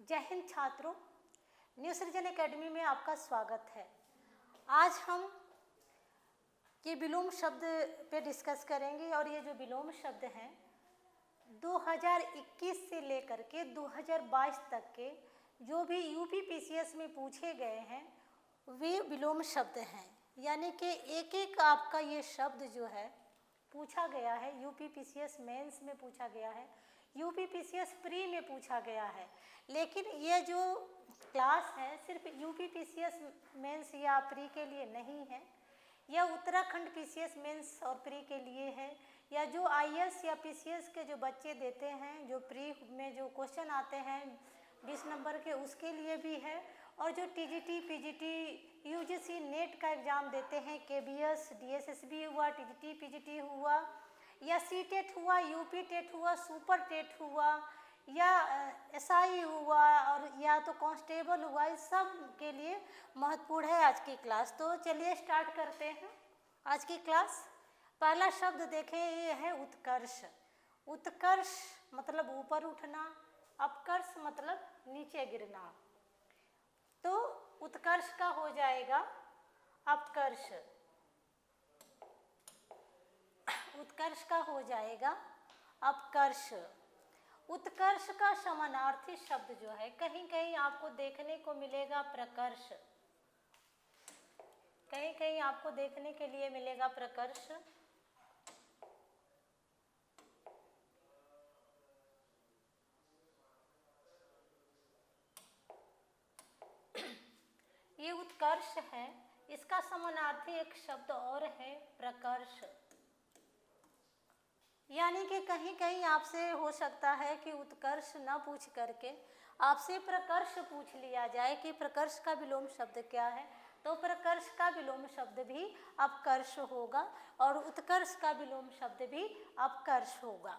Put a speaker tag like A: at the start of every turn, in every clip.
A: जय हिंद छात्रों, न्यू सृजन एकेडमी में आपका स्वागत है। आज हम ये विलोम शब्द पे डिस्कस करेंगे और ये जो विलोम शब्द हैं 2021 से लेकर के 2022 तक के जो भी यूपी पीसीएस में पूछे गए हैं वे विलोम शब्द हैं। यानी कि एक एक आपका ये शब्द जो है पूछा गया है, यूपी पीसीएस मेंस में पूछा गया है, यूपी पीसीएस प्री में पूछा गया है। लेकिन ये जो क्लास है सिर्फ यूपी पीसीएस मेंस या प्री के लिए नहीं है, यह उत्तराखंड पीसीएस मेंस और प्री के लिए है, या जो आईएएस या पीसीएस के जो बच्चे देते हैं, जो प्री में जो क्वेश्चन आते हैं 20 नंबर के उसके लिए भी है, और जो टीजीटी पीजीटी यूजीसी नेट का एग्ज़ाम देते हैं, केबीएस डीएसएसबी हुआ, टीजीटी पीजीटी हुआ, या सी टेट हुआ, यूपी टेट हुआ, सुपर टेट हुआ, या एसआई हुआ, और या तो कांस्टेबल हुआ, इस सब के लिए महत्वपूर्ण है आज की क्लास। तो चलिए स्टार्ट करते हैं आज की क्लास। पहला शब्द देखें, ये है उत्कर्ष। उत्कर्ष मतलब ऊपर उठना, अपकर्ष मतलब नीचे गिरना। तो उत्कर्ष का हो जाएगा अपकर्ष, उत्कर्ष का हो जाएगा अपकर्ष। उत्कर्ष का समानार्थी शब्द जो है कहीं कहीं आपको देखने को मिलेगा प्रकर्ष, कहीं कहीं आपको देखने के लिए मिलेगा प्रकर्ष। ये उत्कर्ष है, इसका समानार्थी एक शब्द और है प्रकर्ष। यानी कि कहीं कहीं आपसे हो सकता है कि उत्कर्ष न पूछ करके आपसे प्रकर्ष पूछ लिया जाए कि प्रकर्ष का विलोम शब्द क्या है, तो प्रकर्ष का विलोम शब्द भी अपकर्ष होगा और उत्कर्ष का विलोम शब्द भी अपकर्ष होगा।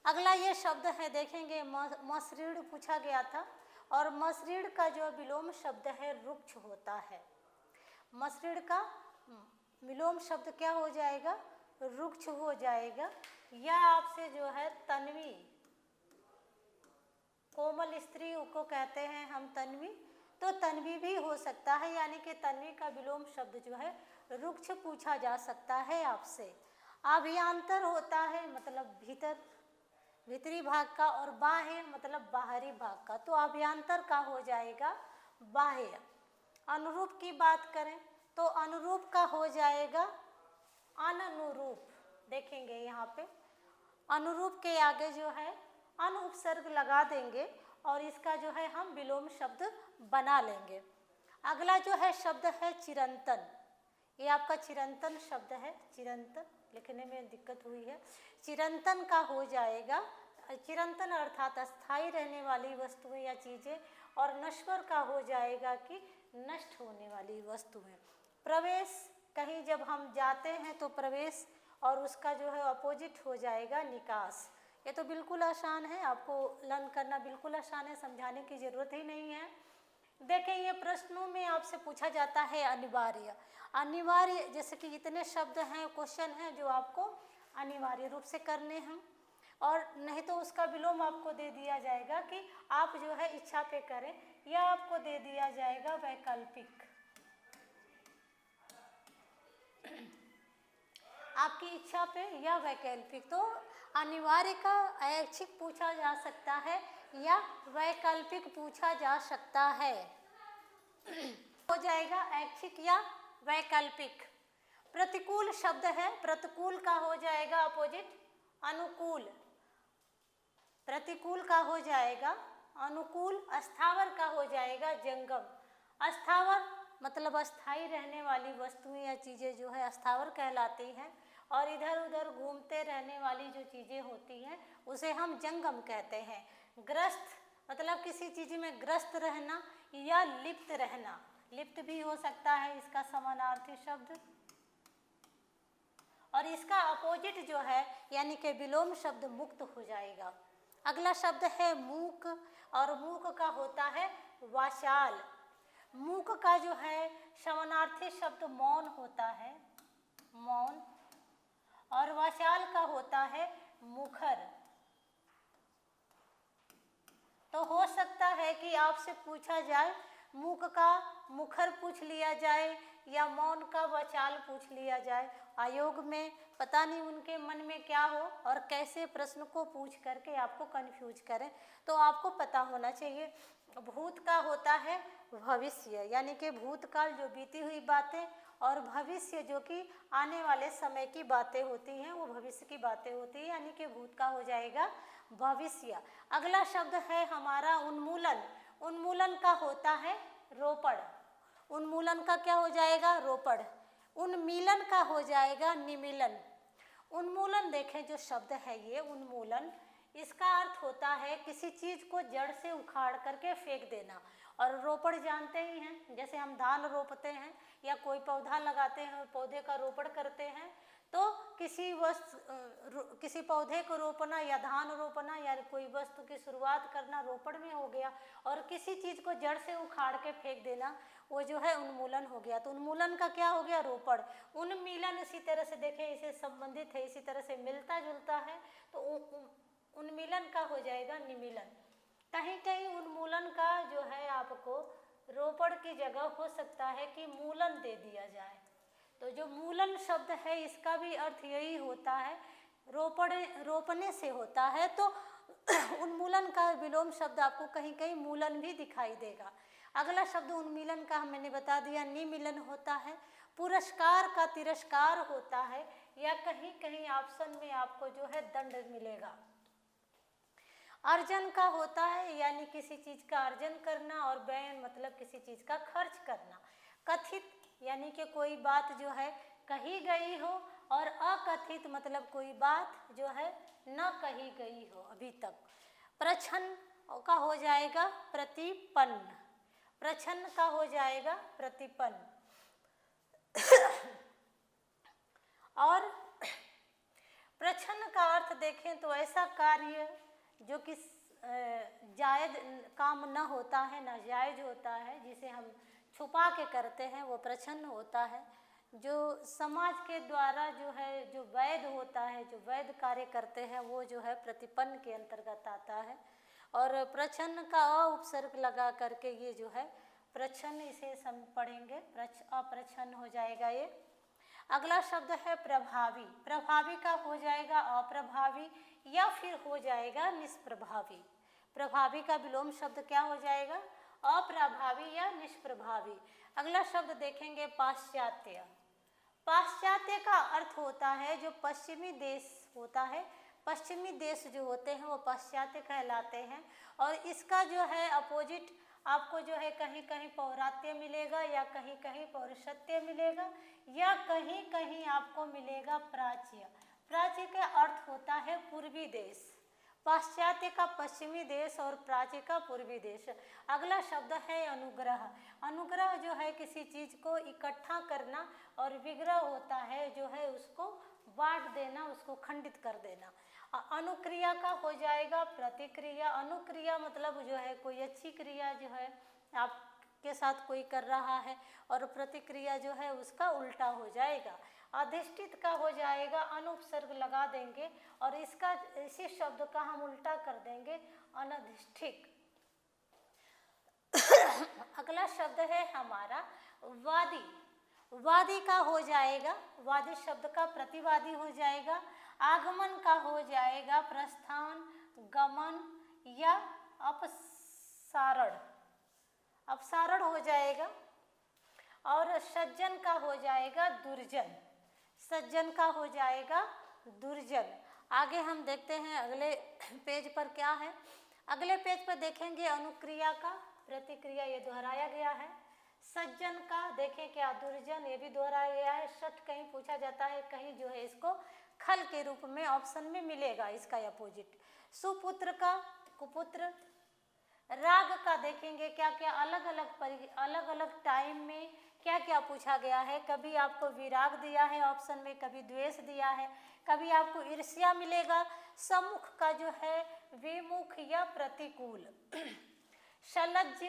A: अगला ये शब्द है, देखेंगे मसरीड़ पूछा गया था, और मसरीड़ का जो विलोम शब्द है रुक्ष होता है। मसरीड़ का विलोम शब्द क्या हो जाएगा? रुक्ष हो जाएगा। या आपसे जो है तन्वी, कोमल स्त्री को कहते हैं हम तन्वी, तो तन्वी भी हो सकता है। यानी कि तन्वी का विलोम शब्द जो है रुक्ष पूछा जा सकता है आपसे। अभ्यंतर होता है मतलब भीतर, भीतरी भाग का, और बाह्य मतलब बाहरी भाग का, तो अभ्यंतर का हो जाएगा बाह्य। अनुरूप की बात करें तो अनुरूप का हो जाएगा अनुरूप। देखेंगे यहाँ पे अनुरूप के आगे जो है अन उपसर्ग लगा देंगे और इसका जो है हम विलोम शब्द बना लेंगे। अगला जो है शब्द है चिरंतन। ये आपका चिरंतन शब्द है, चिरंतन लिखने में दिक्कत हुई है। चिरंतन का हो जाएगा, चिरंतन अर्थात अस्थायी रहने वाली वस्तुएं या चीज़ें, और नश्वर का हो जाएगा कि नष्ट होने वाली वस्तुएं। प्रवेश, कहीं जब हम जाते हैं तो प्रवेश, और उसका जो है अपोजिट हो जाएगा निकास। ये तो बिल्कुल आसान है, आपको लर्न करना बिल्कुल आसान है, समझाने की ज़रूरत ही नहीं है। देखें ये प्रश्नों में आपसे पूछा जाता है अनिवार्य। अनिवार्य जैसे कि इतने शब्द हैं, क्वेश्चन हैं जो आपको अनिवार्य रूप से करने हैं, और नहीं तो उसका विलोम आपको दे दिया जाएगा कि आप जो है इच्छा पे करें, या आपको दे दिया जाएगा वैकल्पिक। आपकी इच्छा पे या वैकल्पिक। तो अनिवार्य का ऐच्छिक पूछा जा सकता है या वैकल्पिक पूछा जा सकता है। हो जाएगा ऐच्छिक या वैकल्पिक। प्रतिकूल शब्द है, प्रतिकूल का हो जाएगा अपोजिट अनुकूल। प्रतिकूल का हो जाएगा अनुकूल। अस्थावर का हो जाएगा जंगम। अस्थावर मतलब अस्थाई रहने वाली वस्तुएं या चीज़ें जो है अस्थावर कहलाती हैं, और इधर उधर घूमते रहने वाली जो चीज़ें होती हैं उसे हम जंगम कहते हैं। ग्रस्त मतलब किसी चीज़ में ग्रस्त रहना या लिप्त रहना, लिप्त भी हो सकता है इसका समानार्थी शब्द। और इसका अपोजिट जो है यानी कि विलोम शब्द मुक्त हो जाएगा। अगला शब्द है मूक, और मूक का होता है वाचाल। मूक का जो है समानार्थी शब्द मौन होता है, मौन, और वाचाल का होता है मुखर। तो हो सकता है कि आपसे पूछा जाए मूक का मुखर पूछ लिया जाए या मौन का वचाल पूछ लिया जाए। आयोग में पता नहीं उनके मन में क्या हो और कैसे प्रश्न को पूछ करके आपको कंफ्यूज करें, तो आपको पता होना चाहिए। भूत का होता है भविष्य, यानी कि भूतकाल जो बीती हुई बातें, और भविष्य जो कि आने वाले समय की बातें होती हैं, वो भविष्य की बातें होती है, यानी कि भूत का हो जाएगा भविष्य। अगला शब्द है हमारा उन्मूलन। उन्मूलन का होता है रोपड़। उन्मूलन का क्या हो जाएगा? रोपड़। उन्मीलन का हो जाएगा निमीलन। उन्मूलन देखें जो शब्द है ये उन्मूलन, इसका अर्थ होता है किसी चीज को जड़ से उखाड़ करके फेंक देना। और रोपड़ जानते ही हैं, जैसे हम धान रोपते हैं या कोई पौधा लगाते हैं, पौधे का रोपड़ करते हैं, तो किसी पौधे को रोपना या धान रोपना या कोई वस्तु की शुरुआत करना रोपड़ में हो गया, और किसी चीज को जड़ से उखाड़ के फेंक देना वो जो है उन्मूलन हो गया। तो उन्मूलन का क्या हो गया? रोपड़। उन्मीलन इसी तरह से देखें, इसे संबंधित है, इसी तरह से मिलता जुलता है, तो उन्मीलन का हो जाएगा निमीलन। कहीं कहीं उन्मूलन का जो है आपको रोपड़ की जगह हो सकता है कि मूलन दे दिया जाए। तो जो मूलन शब्द है इसका भी अर्थ यही होता है, रोपने से होता है, तो उन्मूलन का विलोम शब्द आपको कहीं कहीं मूलन भी दिखाई देगा। अगला शब्द उन्मीलन का मैंने बता दिया निमीलन होता है। पुरस्कार का तिरस्कार होता है, या कहीं कहीं ऑप्शन में आपको जो है दंड मिलेगा। अर्जन का होता है, यानी किसी चीज का अर्जन करना, और व्ययन मतलब किसी चीज का खर्च करना। कथित यानी कि कोई बात जो है कही गई हो, और अकथित मतलब कोई बात जो है न कही गई हो अभी तक। प्रच्छन्न का हो जाएगा प्रतिपन्न। प्रच्छन्न का हो जाएगा प्रतिपन्न। और प्रच्छन्न का अर्थ देखें तो ऐसा कार्य जो कि जायज काम न होता है, नाजायज होता है, जिसे हम छुपा के करते हैं, वो प्रच्छन्न होता है। जो समाज के द्वारा जो है जो वैध होता है, जो वैध कार्य करते हैं, वो जो है प्रतिपन्न के अंतर्गत आता है। और प्रच्छन्न का अ उपसर्ग लगा करके ये जो है प्रच्छन्न, इसे पढ़ेंगे अप्रच्छन्न हो जाएगा ये। अगला शब्द है प्रभावी। प्रभावी का हो जाएगा अप्रभावी या फिर हो जाएगा निष्प्रभावी। प्रभावी का विलोम शब्द क्या हो जाएगा? अप्रभावी या निष्प्रभावी। अगला शब्द देखेंगे पाश्चात्य। पाश्चात्य का अर्थ होता है जो पश्चिमी देश होता है, पश्चिमी देश जो होते हैं वो पाश्चात्य कहलाते हैं। और इसका जो है अपोजिट आपको जो है कहीं कहीं पौरात्य मिलेगा, या कहीं कहीं पौरुषत्य मिलेगा, या कहीं कहीं आपको मिलेगा प्राच्य। प्राच्य का अर्थ होता है पूर्वी देश। पाश्चात्य का पश्चिमी देश और प्राच्य का पूर्वी देश। अगला शब्द है अनुग्रह। अनुग्रह जो है किसी चीज को इकट्ठा करना, और विग्रह होता है जो है उसको बांट देना, उसको खंडित कर देना। अनुक्रिया का हो जाएगा प्रतिक्रिया। अनुक्रिया मतलब जो है कोई अच्छी क्रिया जो है आपके साथ कोई कर रहा है, और प्रतिक्रिया जो है उसका उल्टा हो जाएगा। अधिष्ठित का हो जाएगा अनुपसर्ग लगा देंगे, और इसका इसी शब्द का हम उल्टा कर देंगे अनधिष्ठित। अगला शब्द है हमारा वादी। वादी का हो जाएगा, वादी शब्द का प्रतिवादी हो जाएगा। आगमन का हो जाएगा प्रस्थान, गमन या अपसारण। अपसारण हो जाएगा। और सज्जन का हो जाएगा दुर्जन। सज्जन का हो जाएगा दुर्जन। आगे हम देखते हैं अगले पेज पर क्या है। अगले पेज पर देखेंगे अनुक्रिया का प्रतिक्रिया, ये दोहराया गया है। सज्जन का देखें क्या दुर्जन, ये भी दोहराया गया है। सठ कहीं पूछा जाता है, कहीं जो है इसको खल के रूप में ऑप्शन में मिलेगा इसका अपोजिट। सुपुत्र का कुपुत्र। राग का देखेंगे क्या क्या अलग अलग टाइम में क्या क्या पूछा गया है। कभी आपको विराग दिया है ऑप्शन में, कभी द्वेष दिया है, कभी आपको ईर्ष्या मिलेगा। सम्मुख का जो है विमुख या प्रतिकूल। शलज्ज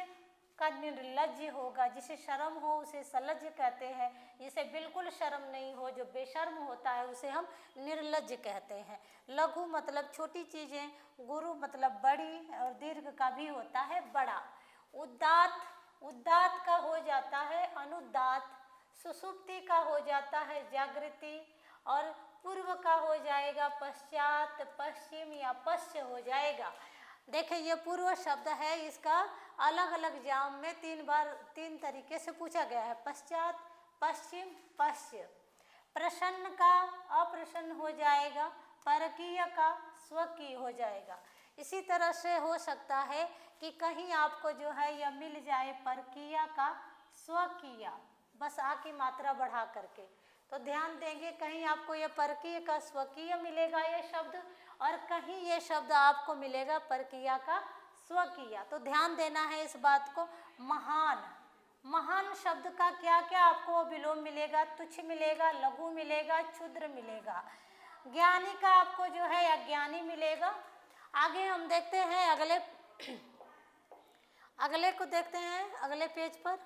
A: का निर्लज्ज होगा। जिसे शर्म हो उसे सलज्ज कहते हैं, जिसे बिल्कुल शर्म नहीं हो, जो बेशर्म होता है, उसे हम निर्लज्ज कहते हैं। लघु मतलब छोटी चीज़ें, गुरु मतलब बड़ी, और दीर्घ का भी होता है बड़ा। उदात्त, उदात्त का हो जाता है अनुदात्त, सुषुप्ति का हो जाता है जागृति, और पूर्व का हो जाएगा पश्चात, पश्चिम या पश्च हो जाएगा। देखिए ये पूर्व शब्द है, इसका अलग अलग एग्जाम में 3 तरीके से पूछा गया है, पश्चात, पश्चिम, पश्च। प्रसन्न का अप्रसन्न हो जाएगा, परकीय का स्वकीय हो जाएगा। इसी तरह से हो सकता है कि कहीं आपको जो है यह मिल जाए परकीय का स्वकीय, बस आ की मात्रा बढ़ा करके, तो ध्यान देंगे कहीं आपको ये परकीय का स्वकीय मिलेगा ये शब्द, और कहीं ये शब्द आपको मिलेगा परकीय का स्वकीय। तो ध्यान देना है इस बात को। महान, महान शब्द का क्या क्या आपको विलोम मिलेगा, तुच्छ मिलेगा, लघु मिलेगा, क्षुद्र मिलेगा। ज्ञानी का आपको जो है अज्ञानी मिलेगा। आगे हम देखते हैं अगले को देखते हैं अगले पेज पर।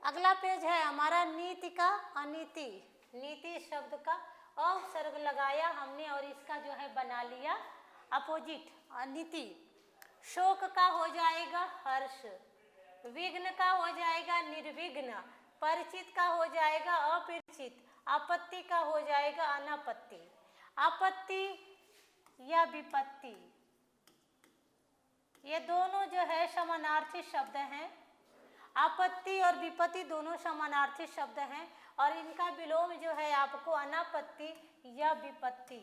A: अगला पेज है हमारा नीति का अनीति। नीति शब्द का उपसर्ग लगाया हमने और इसका जो है बना लिया अपोजिट, अनीति। शोक का हो जाएगा हर्ष, विघ्न का हो जाएगा निर्विघ्न, परिचित का हो जाएगा अपरिचित, आपत्ति का हो जाएगा अनापत्ति। आपत्ति या विपत्ति, ये दोनों जो है समानार्थी शब्द हैं। आपत्ति और विपत्ति दोनों समानार्थी शब्द हैं, और इनका विलोम जो है आपको अनापत्ति या विपत्ति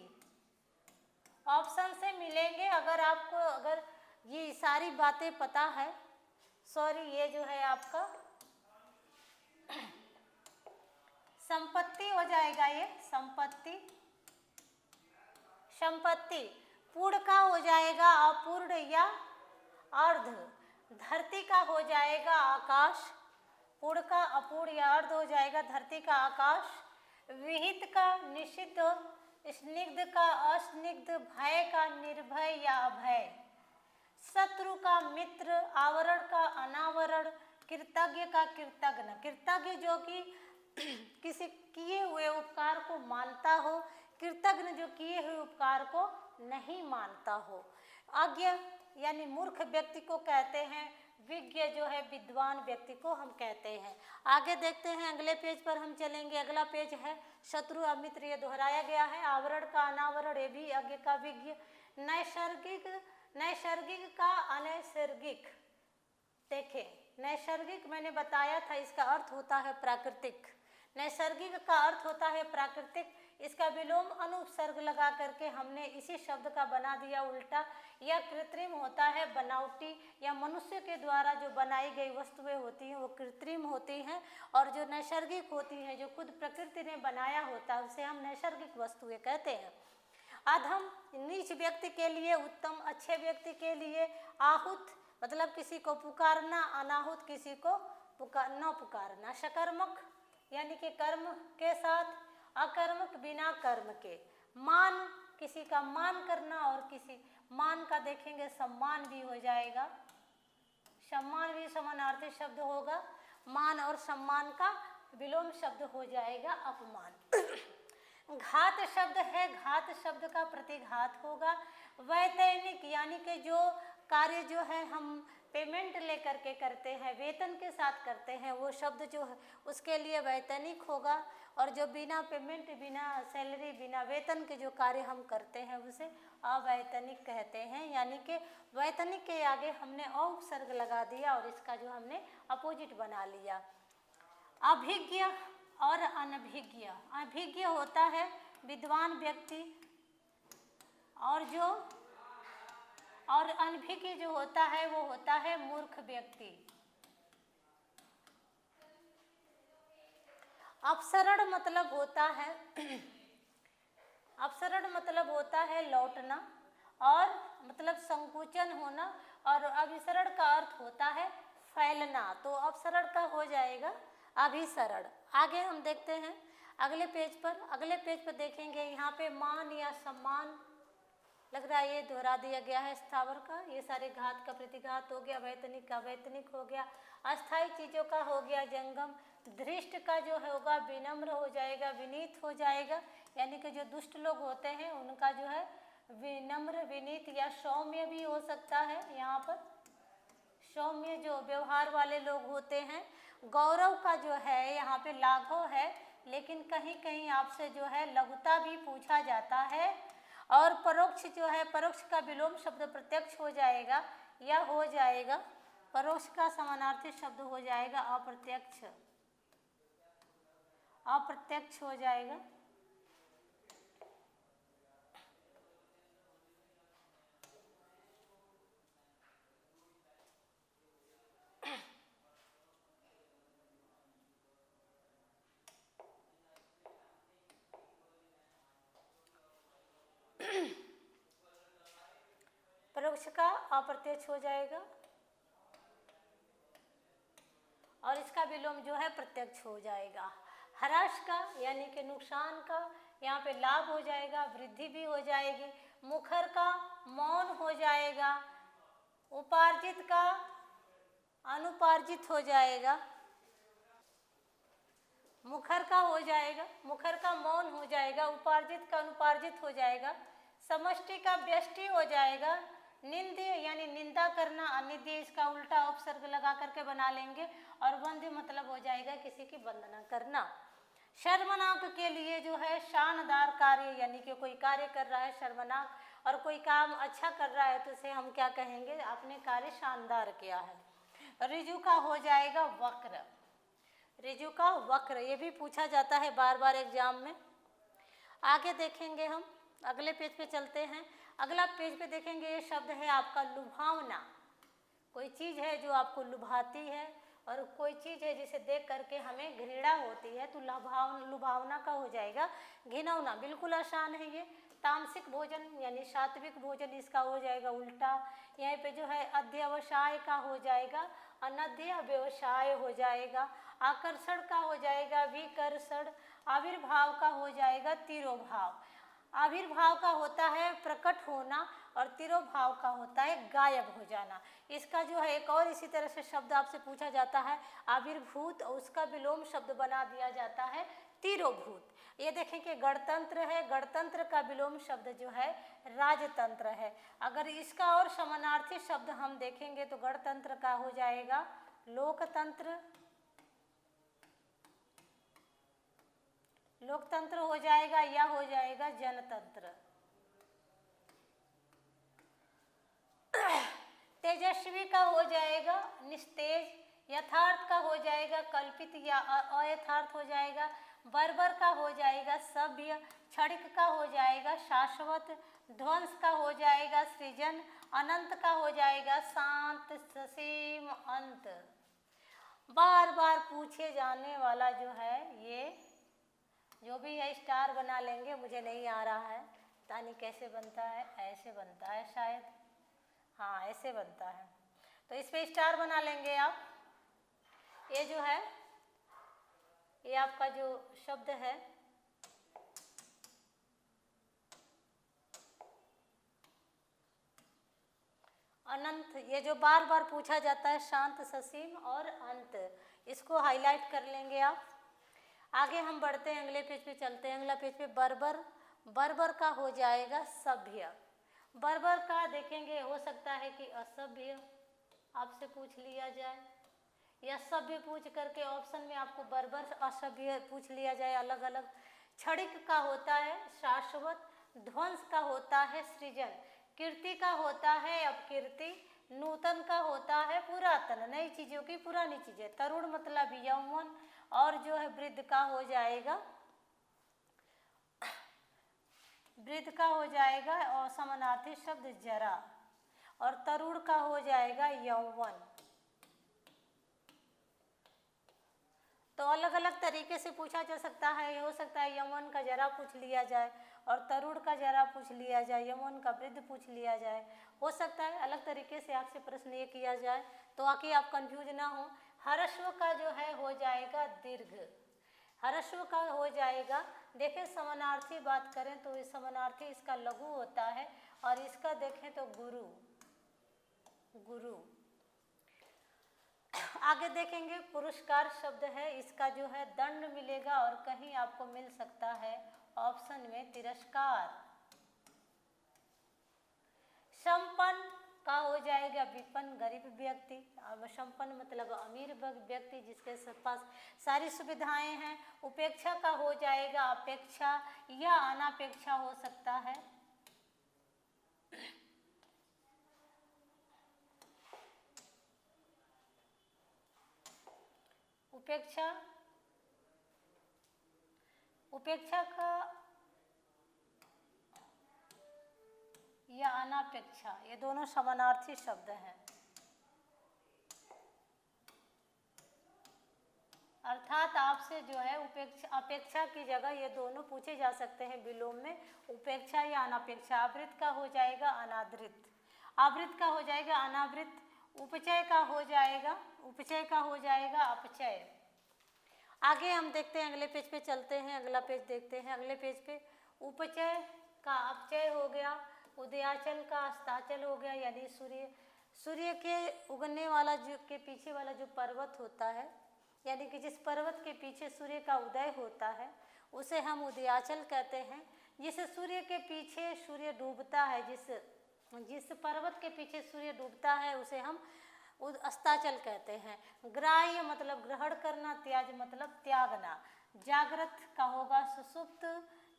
A: ऑप्शन से मिलेंगे। अगर ये सारी बातें पता है, सॉरी ये जो है आपका संपत्ति हो जाएगा, ये संपत्ति। संपत्ति पूर्ण का हो जाएगा अपूर्ण या अर्ध। धरती का हो जाएगा आकाश, पूर्ण का अपूर्ण या अर्ध हो जाएगा धरती का आकाश। विहित का निषिद्ध, स्निग्ध का अस्निग्ध, भय का निर्भय या अभय। शत्रु का मित्र, आवरण का अनावरण, कृतज्ञ का कृतज्ञ। कृतज्ञ जो कि किसी किए हुए उपकार को मानता हो, कृतज्ञ जो किए हुए उपकार को नहीं मानता हो। अज्ञ यानी मूर्ख व्यक्ति को कहते हैं, विज्ञ जो है विद्वान व्यक्ति को हम कहते हैं। आगे देखते हैं अगले पेज पर हम चलेंगे। अगला पेज है शत्रु अमित्र, ये दोहराया गया है। आवरण का अनावरण, ये भी अज्ञ का विज्ञ। नैसर्गिक, नैसर्गिक का अनैसर्गिक। देखें नैसर्गिक मैंने बताया था इसका अर्थ होता है प्राकृतिक, नैसर्गिक का अर्थ होता है प्राकृतिक। इसका विलोम अनुपसर्ग लगा करके हमने इसी शब्द का बना दिया उल्टा। यह कृत्रिम होता है, बनावटी या मनुष्य के द्वारा जो बनाई गई वस्तुएं होती हैं वो कृत्रिम होती हैं, और जो नैसर्गिक होती हैं जो खुद प्रकृति ने बनाया होता है उसे हम नैसर्गिक वस्तुएं कहते हैं। अधम नीच व्यक्ति के लिए, उत्तम अच्छे व्यक्ति के लिए। आहूत मतलब किसी को पुकारना, अनाहुत किसी को न पुकारना। सकर्मक यानी कि कर्म के साथ, अकर्मक बिना कर्म के। मान किसी का मान करना, और किसी मान का देखेंगे सम्मान भी हो जाएगा, सम्मान भी समानार्थी शब्द होगा। मान और सम्मान का विलोम शब्द हो जाएगा अपमान। घात शब्द है, घात शब्द का प्रतिघात होगा। वैतनिक यानी कि जो कार्य जो है हम पेमेंट लेकर के करते हैं, वेतन के साथ करते हैं, वो शब्द जो है उसके लिए वैतनिक होगा। और जो बिना पेमेंट, बिना सैलरी, बिना वेतन के जो कार्य हम करते हैं उसे अवैतनिक कहते हैं। यानी कि वैतनिक के आगे हमने उपसर्ग लगा दिया और इसका जो हमने अपोजिट बना लिया। अभिज्ञ और अनभिज्ञ। अभिज्ञ होता है विद्वान व्यक्ति, और अनभिज्ञ जो होता है वो होता है मूर्ख व्यक्ति। अपसरण मतलब होता है अपसरण मतलब होता है लौटना, और मतलब संकुचन होना, और अभिसरण का अर्थ होता है फैलना। तो अपसरण का हो जाएगा अभिसरण। आगे हम देखते हैं अगले पेज पर। अगले पेज पर देखेंगे यहाँ पे मान या सम्मान, लग रहा है ये दोहरा दिया गया है स्थावर का। ये सारे घात का प्रतिघात हो गया, वैतनिक का वैतनिक हो गया, अस्थायी चीज़ों का हो गया जंगम, धृष्ट का जो होगा विनम्र हो जाएगा, विनीत हो जाएगा, यानी कि जो दुष्ट लोग होते हैं उनका जो है विनम्र विनीत या सौम्य भी हो सकता है। यहाँ पर सौम्य जो व्यवहार वाले लोग होते हैं। गौरव का जो है यहाँ पे लाघव है, लेकिन कहीं कहीं आपसे जो है लघुता भी पूछा जाता है। और परोक्ष जो है, परोक्ष का विलोम शब्द प्रत्यक्ष हो जाएगा या हो जाएगा, परोक्ष का समानार्थी शब्द हो जाएगा अप्रत्यक्ष, अप्रत्यक्ष हो जाएगा। परोक्ष का अप्रत्यक्ष हो जाएगा और इसका विलोम जो है प्रत्यक्ष हो जाएगा। ह्रास का यानी कि नुकसान का यहाँ पे लाभ हो जाएगा, वृद्धि भी हो जाएगी। मुखर का मौन हो जाएगा, उपार्जित का अनुपार्जित हो जाएगा। मुखर का हो जाएगा, मुखर का मौन हो जाएगा, उपार्जित का अनुपार्जित हो जाएगा। समष्टि का व्यष्टि हो जाएगा। निंद्य यानी निंदा करना, अनिद्य इसका उल्टा उपसर्ग लगा करके बना लेंगे और वंद्य मतलब हो जाएगा किसी की वंदना करना। शर्मनाक के लिए जो है शानदार कार्य, यानी कि कोई कार्य कर रहा है शर्मनाक और कोई काम अच्छा कर रहा है तो उसे हम क्या कहेंगे, आपने कार्य शानदार किया है। ऋजु का हो जाएगा वक्र, ऋजु का वक्र, ये भी पूछा जाता है बार बार एग्जाम में। आगे देखेंगे हम, अगले पेज पे चलते हैं। अगला पेज पे देखेंगे, ये शब्द है आपका लुभावना। कोई चीज़ है जो आपको लुभाती है और कोई चीज़ है जिसे देख करके हमें घृणा होती है, तो लुभावना का हो जाएगा घिनौना। बिल्कुल आसान है ये। तामसिक भोजन यानी सात्विक भोजन, इसका हो जाएगा उल्टा। यहाँ पे जो है अध्यवसाय का हो जाएगा अनध्य व्यवसाय हो जाएगा। आकर्षण का हो जाएगा विकर्षण। आविर्भाव का हो जाएगा तिरोभाव। आविर्भाव का होता है प्रकट होना और तिरोभाव का होता है गायब हो जाना। इसका जो है एक और इसी तरह से शब्द आपसे पूछा जाता है आविर्भूत, और उसका विलोम शब्द बना दिया जाता है तिरोभूत। ये देखें कि गणतंत्र है, गणतंत्र का विलोम शब्द जो है राजतंत्र है। अगर इसका और समानार्थी शब्द हम देखेंगे तो गणतंत्र का हो जाएगा लोकतंत्र, लोकतंत्र हो जाएगा या हो जाएगा जनतंत्र। तेजस्वी का हो जाएगा निस्तेज। यथार्थ का हो जाएगा कल्पित या अयथार्थ हो जाएगा। बर्बर का हो जाएगा सभ्य। क्षणिक का हो जाएगा शाश्वत। ध्वंस का हो जाएगा सृजन। अनंत का हो जाएगा शांत ससीम अंत। बार बार पूछे जाने वाला जो है, ये जो भी है स्टार बना लेंगे, मुझे नहीं आ रहा है तानी कैसे बनता है, ऐसे बनता है शायद, हाँ ऐसे बनता है, तो इस पे स्टार बना लेंगे आप। ये जो है, ये आपका जो शब्द है अनंत, ये जो बार बार पूछा जाता है शांत ससीम और अंत, इसको हाईलाइट कर लेंगे आप। आगे हम बढ़ते हैं, अगले पेज पे चलते हैं। अगला पेज पे बर्बर, बर्बर का हो जाएगा सभ्य। बर्बर का देखेंगे, हो सकता है कि असभ्य आपसे पूछ लिया जाए या सभ्य पूछ करके ऑप्शन में आपको बर्बर असभ्य पूछ लिया जाए अलग अलग। क्षणिक का होता है शाश्वत। ध्वंस का होता है सृजन। कीर्ति का होता है अपकीर्ति। नूतन का होता है पुरातन, नई चीज़ों की पुरानी चीज़ें। तरुण मतलब यौवन, और जो है वृद्ध का हो जाएगा, वृद्ध का हो जाएगा और समानार्थी शब्द जरा, और तरुण का हो जाएगा यौवन। तो अलग अलग तरीके से पूछा जा सकता है। ये हो सकता है यौवन का जरा पूछ लिया जाए और तरुण का जरा पूछ लिया जाए, यौवन का वृद्ध पूछ लिया जाए। हो सकता है अलग तरीके से आपसे प्रश्न ये किया जाए, तो आके आप कंफ्यूज ना हो। ह्रस्व का जो है हो जाएगा दीर्घ। ह्रस्व का हो जाएगा, देखिए समानार्थी बात करें तो समानार्थी इसका लघु होता है और इसका देखें तो गुरु, गुरु। आगे देखेंगे पुरस्कार शब्द है, इसका जो है दंड मिलेगा और कहीं आपको मिल सकता है ऑप्शन में तिरस्कार। संपन्न का हो जाएगा विपन्न, गरीब व्यक्ति। अब संपन्न मतलब अमीर व्यक्ति जिसके पास सारी सुविधाएं हैं। उपेक्षा का हो जाएगा अपेक्षा या अनापेक्षा हो सकता है। उपेक्षा, उपेक्षा का या अनापेक्षा, ये दोनों समानार्थी शब्द हैं। अर्थात आपसे जो है उपेक्षा अपेक्षा की जगह ये दोनों पूछे जा सकते हैं विलोम में, उपेक्षा या अनापेक्षा। आवृत का हो जाएगा अनादृत, आवृत का हो जाएगा अनावृत, उपचय का हो जाएगा, उपचय का हो जाएगा अपचय। आगे हम देखते हैं, अगले पेज पे चलते हैं, अगला पेज देखते हैं। अगले पेज पे उपचय का अपचय हो गया, उदयाचल का अस्ताचल हो गया, यानी सूर्य के उगने वाला जो के पीछे वाला जो पर्वत होता है, यानी कि जिस पर्वत के पीछे सूर्य का उदय होता है उसे हम उदयाचल कहते हैं। जिस सूर्य के पीछे सूर्य डूबता है, जिस पर्वत के पीछे सूर्य डूबता है उसे हम अस्ताचल कहते हैं। ग्राह्य मतलब ग्रहण करना, त्याज मतलब त्यागना। जागृत का होगा सुसुप्त,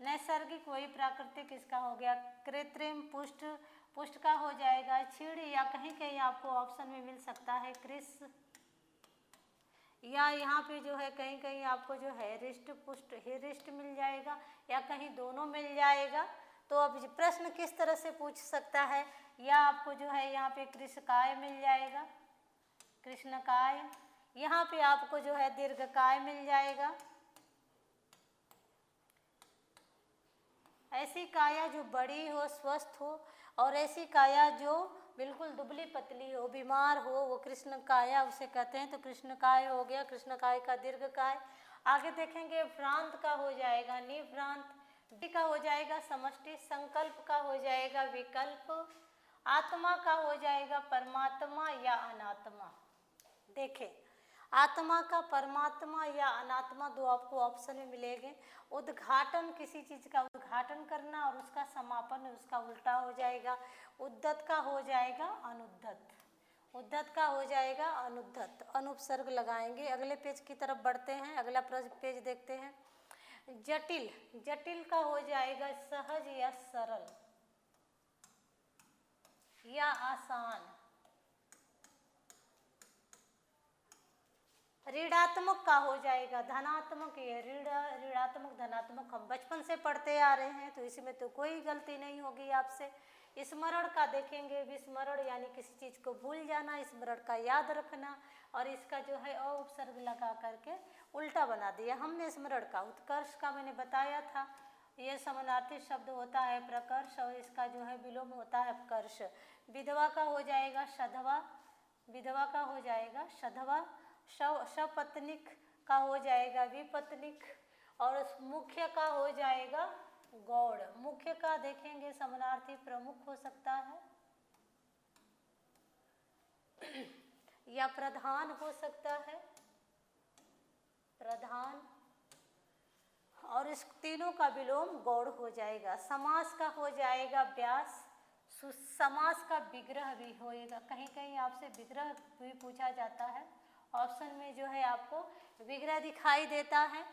A: नैसर्गिक वही प्राकृतिक, इसका हो गया कृत्रिम। पुष्ट, पुष्ट का हो जाएगा क्षीण, या कहीं कहीं आपको ऑप्शन में मिल सकता है कृष, या यहाँ पे जो है कहीं कहीं आपको जो है हृष्ट पुष्ट हृष्ट मिल जाएगा, या कहीं दोनों मिल जाएगा। तो अब प्रश्न किस तरह से पूछ सकता है, या आपको जो है यहाँ पे कृष्णकाय मिल जाएगा, कृष्णकाय, यहाँ पे आपको जो है दीर्घकाय मिल जाएगा। ऐसी काया जो बड़ी हो, स्वस्थ हो, और ऐसी काया जो बिल्कुल दुबली पतली हो, बीमार हो, वो कृष्ण काया उसे कहते हैं। तो कृष्णकाय हो गया, कृष्णकाय का दीर्घकाय। आगे देखेंगे भ्रांत का हो जाएगा निभ्रांत, डी का हो जाएगा समष्टि, संकल्प का हो जाएगा विकल्प, आत्मा का हो जाएगा परमात्मा या अनात्मा। देखें, आत्मा का परमात्मा या अनात्मा दो आपको ऑप्शन में मिलेंगे। उद्घाटन, किसी चीज़ का उद्घाटन करना, और उसका समापन उसका उल्टा हो जाएगा। उद्धत का हो जाएगा अनुद्धत, उद्धत का हो जाएगा अनुद्धत, अनुपसर्ग लगाएंगे। अगले पेज की तरफ बढ़ते हैं, अगला पेज देखते हैं। जटिल, जटिल का हो जाएगा सहज या सरल या आसान। ऋणात्मक का हो जाएगा धनात्मक, ये ऋणात्मक धनात्मक हम बचपन से पढ़ते आ रहे हैं, तो इसमें तो कोई गलती नहीं होगी आपसे। स्मरण का देखेंगे विस्मरण, यानी किसी चीज़ को भूल जाना, स्मरण का याद रखना, और इसका जो है अ उपसर्ग लगा करके उल्टा बना दिया हमने स्मरण का। उत्कर्ष का मैंने बताया था, ये समानार्थी शब्द होता है प्रकर्ष, और इसका जो है विलोम होता है कर्ष। विधवा का हो जाएगा सधवा, विधवा का हो जाएगा सधवा। सपत्निक का हो जाएगा विपत्निक, और मुख्य का हो जाएगा गौड़। मुख्य का देखेंगे समानार्थी प्रमुख हो सकता है या प्रधान हो सकता है, प्रधान, और इस तीनों का विलोम गौड़ हो जाएगा। समास का हो जाएगा व्यास, समास का विग्रह भी होएगा, कहीं कहीं आपसे विग्रह भी पूछा जाता है, ऑप्शन में जो है आपको विग्रह दिखाई देता है।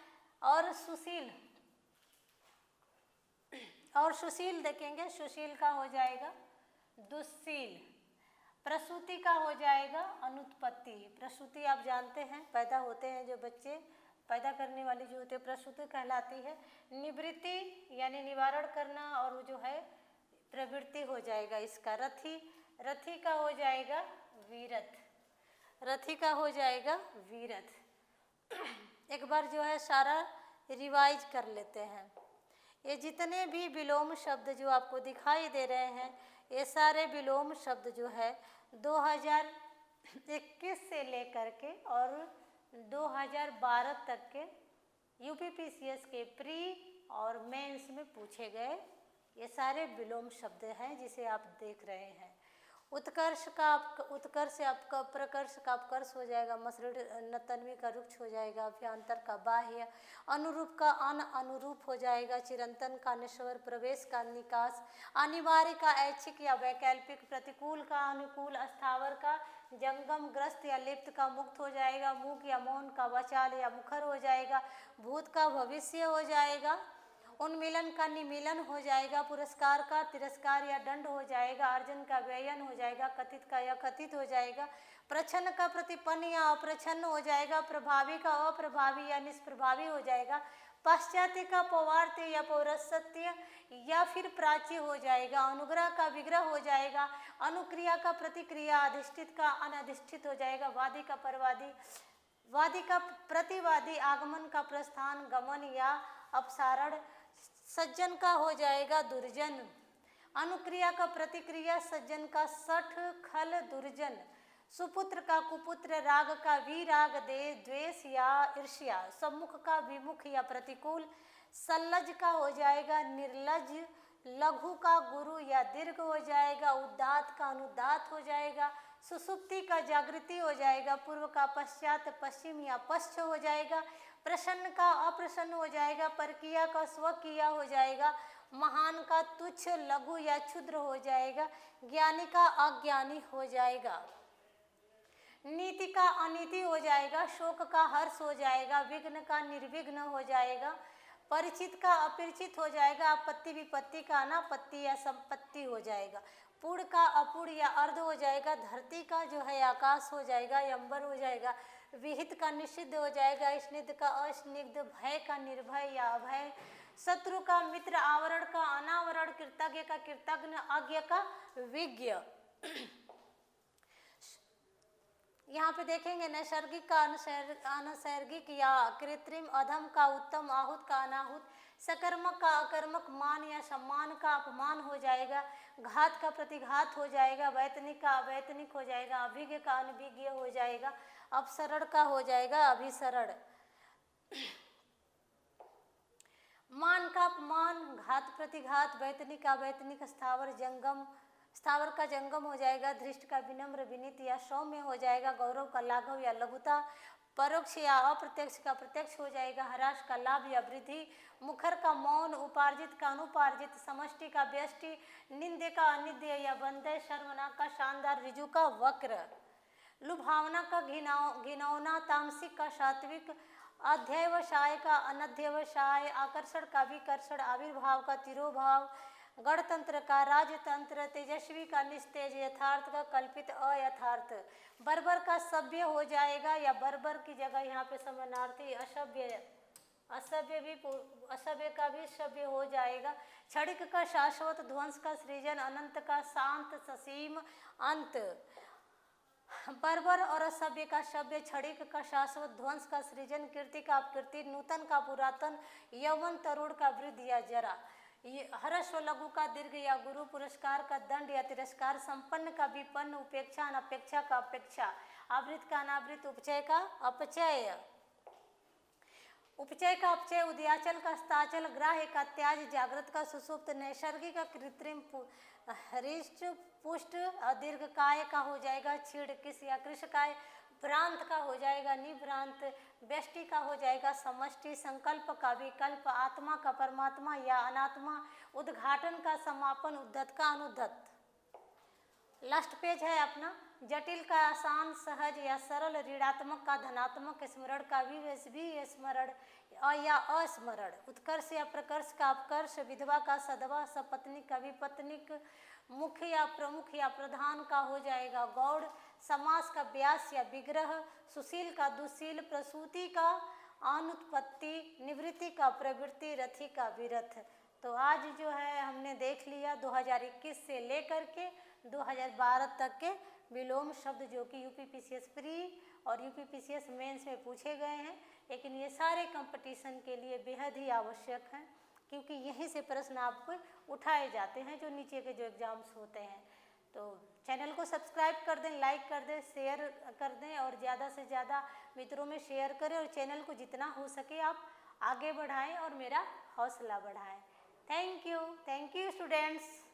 A: और सुशील, और सुशील देखेंगे, सुशील का हो जाएगा दुस्शील। प्रसूति का हो जाएगा अनुत्पत्ति, प्रसूति आप जानते हैं पैदा होते हैं जो बच्चे पैदा करने वाली जो होती है प्रसूति कहलाती है। निवृत्ति यानी निवारण करना, और वो जो है प्रवृत्ति हो जाएगा इसका रथी, रथी का हो जाएगा वीरथ, रथी का हो जाएगा वीरथ। एक बार जो है सारा रिवाइज कर लेते हैं। ये जितने भी विलोम शब्द जो आपको दिखाई दे रहे हैं, ये सारे विलोम शब्द जो है 2021 से लेकर के और 2012 तक के यूपीपीसीएस के प्री और मेंस में पूछे गए ये सारे विलोम शब्द हैं जिसे आप देख रहे हैं। उत्कर्ष से आपका प्रकर्ष का अपकर्ष हो जाएगा, मसृण तन्वी का रुक्ष हो जाएगा, अभ्यंतर का बाह्य, अनुरूप का अनुरूप हो जाएगा, चिरंतन का निश्वर, प्रवेश का निकास, अनिवार्य का ऐच्छिक या वैकल्पिक, प्रतिकूल का अनुकूल, अस्थावर का जंगम, ग्रस्त या लिप्त का मुक्त हो जाएगा, मूक या मौन का वचाल या मुखर हो जाएगा, भूत का भविष्य हो जाएगा, उन्मिलन का निमीलन हो जाएगा, पुरस्कार का तिरस्कार या दंड हो जाएगा, अर्जन का व्ययन हो जाएगा, कथित का या कथित हो जाएगा, प्रच्छन्न का प्रतिपन्न या अप्रच्छन्न हो जाएगा, प्रभावी का अप्रभावी या निष्प्रभावी हो जाएगा, पाश्चात्य का पौवार्त्य या पौरसत्य या फिर प्राच्य हो जाएगा, अनुग्रह का विग्रह हो जाएगा, अनुक्रिया का प्रतिक्रिया, अधिष्ठित का अनधिष्ठित हो जाएगा, वादी का परवादी, वादी का प्रतिवादी, आगमन का प्रस्थान, गमन या अपसारण, सज्जन का हो जाएगा दुर्जन, अनुक्रिया का प्रतिक्रिया, सज्जन का सठ, खल, दुर्जन, सुपुत्र का कुपुत्र, राग का विराग, दे द्वेष या ईर्ष्या, सम्मुख का विमुख या प्रतिकूल, सल्लज का हो जाएगा निर्लज, लघु का गुरु या दीर्घ हो जाएगा, उदात का अनुदात हो जाएगा, सुसुप्ति का जागृति हो जाएगा, पूर्व का पश्चात, पश्चिम या पश्च हो जाएगा, प्रसन्न का अप्रसन्न हो जाएगा, परकिया का स्वकिया हो जाएगा, महान का तुच्छ, लघु या क्षुद्र हो जाएगा, ज्ञानी का अज्ञानी हो जाएगा, नीति का अनीति हो जाएगा, शोक का हर्ष हो जाएगा, विघ्न का निर्विघ्न हो जाएगा, परिचित का अपरिचित हो जाएगा, आपत्ति विपत्ति का अनापत्ति या संपत्ति हो जाएगा, पूर्ण का अपूर्ण या अर्ध हो जाएगा, धरती का जो है आकाश हो जाएगा, अंबर हो जाएगा, विहित का निषिद्ध हो जाएगा, स्निग्ध का अस्निग्ध, भय का निर्भय या अभय, शत्रु का मित्र, आवरण का अनावरण, कृतज्ञ का कृतज्ञ, अज्ञ का विज्ञ। यहाँ पे देखेंगे नैसर्गिक का अनैसर्गिक या कृत्रिम, अधम का उत्तम, आहूत का अनाहूत, सकर्मक का अकर्मक, मान या सम्मान का अपमान हो जाएगा, घात का प्रतिघात हो जाएगा, वैतनिक का अवैतनिक हो जाएगा, अभिज्ञ का अनभिज्ञ हो जाएगा, अपसरण का हो जाएगा अभिसरण, मान का अपमान, घात प्रतिघात, वैतनिक का अवैतनिक, स्थावर जंगम, स्थावर का जंगम हो जाएगा, धृष्ट का विनम्र विनीत या सौम्य हो जाएगा, गौरव का लाघव या लघुता, परोक्ष या अप्रत्यक्ष का प्रत्यक्ष हो जाएगा, ह्रास का लाभ या वृद्धि, मुखर का मौन, उपार्जित का अनुपार्जित, समष्टि का व्यष्टि, निंद्य का अनिंद्य या वंद्य, शर्मनाक का शानदार, ऋजु का वक्र, लुभावना का घिनौना, तामसिक का सात्विक, अध्यवसाय का अनध्यवसाय, आकर्षण का विकर्षण, आविर्भाव का तिरोभाव, गणतंत्र का राजतंत्र, तेजस्वी का निस्तेज, यथार्थ का कल्पित अयथार्थ, बर्बर का सभ्य हो जाएगा या बर्बर की जगह यहाँ पे समानार्थी असभ्य, असभ्य का भी सभ्य हो जाएगा, क्षणिक का शाश्वत, ध्वंस का सृजन, अनंत का शांत, ससीम अंत, बर्बर और असभ्य का सभ्य, क्षणिक का शाश्वत, ध्वंस का सृजन, कीर्ति का अपकीर्ति, नूतन का पुरातन, यौवन तरुण का वृद्ध या जरा, हर्ष व लघु का दीर्घ या गुरु, पुरस्कार का दंड या तिरस्कार, संपन्न का विपन्न, उपेक्षा अनपेक्षा का अपेक्षा, आवृत का अनावृत, उपचय का अपचय, उपचय का अपचय, उदयाचल का अस्ताचल, ग्राह्य का त्याज, जागृत का सुसुप्त, नैसर्गिक का कृत्रिम, हृष्ट पुष्ट, दीर्घकाय का हो जाएगा, क्षीण किस या कृषकाय, भ्रांत का हो जाएगा निभ्रांत, व्यष्टि का हो जाएगा समष्टि, संकल्प का विकल्प, आत्मा का परमात्मा या अनात्मा, उद्घाटन का समापन, उद्धत का अनुद्धत। लास्ट पेज है अपना। जटिल का आसान, सहज या सरल, ऋणात्मक का धनात्मक, स्मरण का विस्मरण या अस्मरण, उत्कर्ष या प्रकर्ष का अपकर्ष, विधवा का सधवा, सपत्निक का विपत्निक, मुख्य या प्रमुख या प्रधान का हो जाएगा गौड़, समास का व्यास या विग्रह, सुशील का दुशील, प्रसूति का अनुत्पत्ति, निवृत्ति का प्रवृत्ति, रथी का विरथ। तो आज जो है हमने देख लिया 2021 से लेकर के 2012 तक के विलोम शब्द जो कि यूपीपीसीएस प्री और यूपीपीसीएस मेंस में पूछे गए हैं, लेकिन ये सारे कंपटीशन के लिए बेहद ही आवश्यक हैं क्योंकि यहीं से प्रश्न आपको उठाए जाते हैं जो नीचे के जो एग्ज़ाम्स होते हैं। तो चैनल को सब्सक्राइब कर दें, लाइक कर दें, शेयर कर दें और ज़्यादा से ज़्यादा मित्रों में शेयर करें और चैनल को जितना हो सके आप आगे बढ़ाएं और मेरा हौसला बढ़ाएं। Thank you students.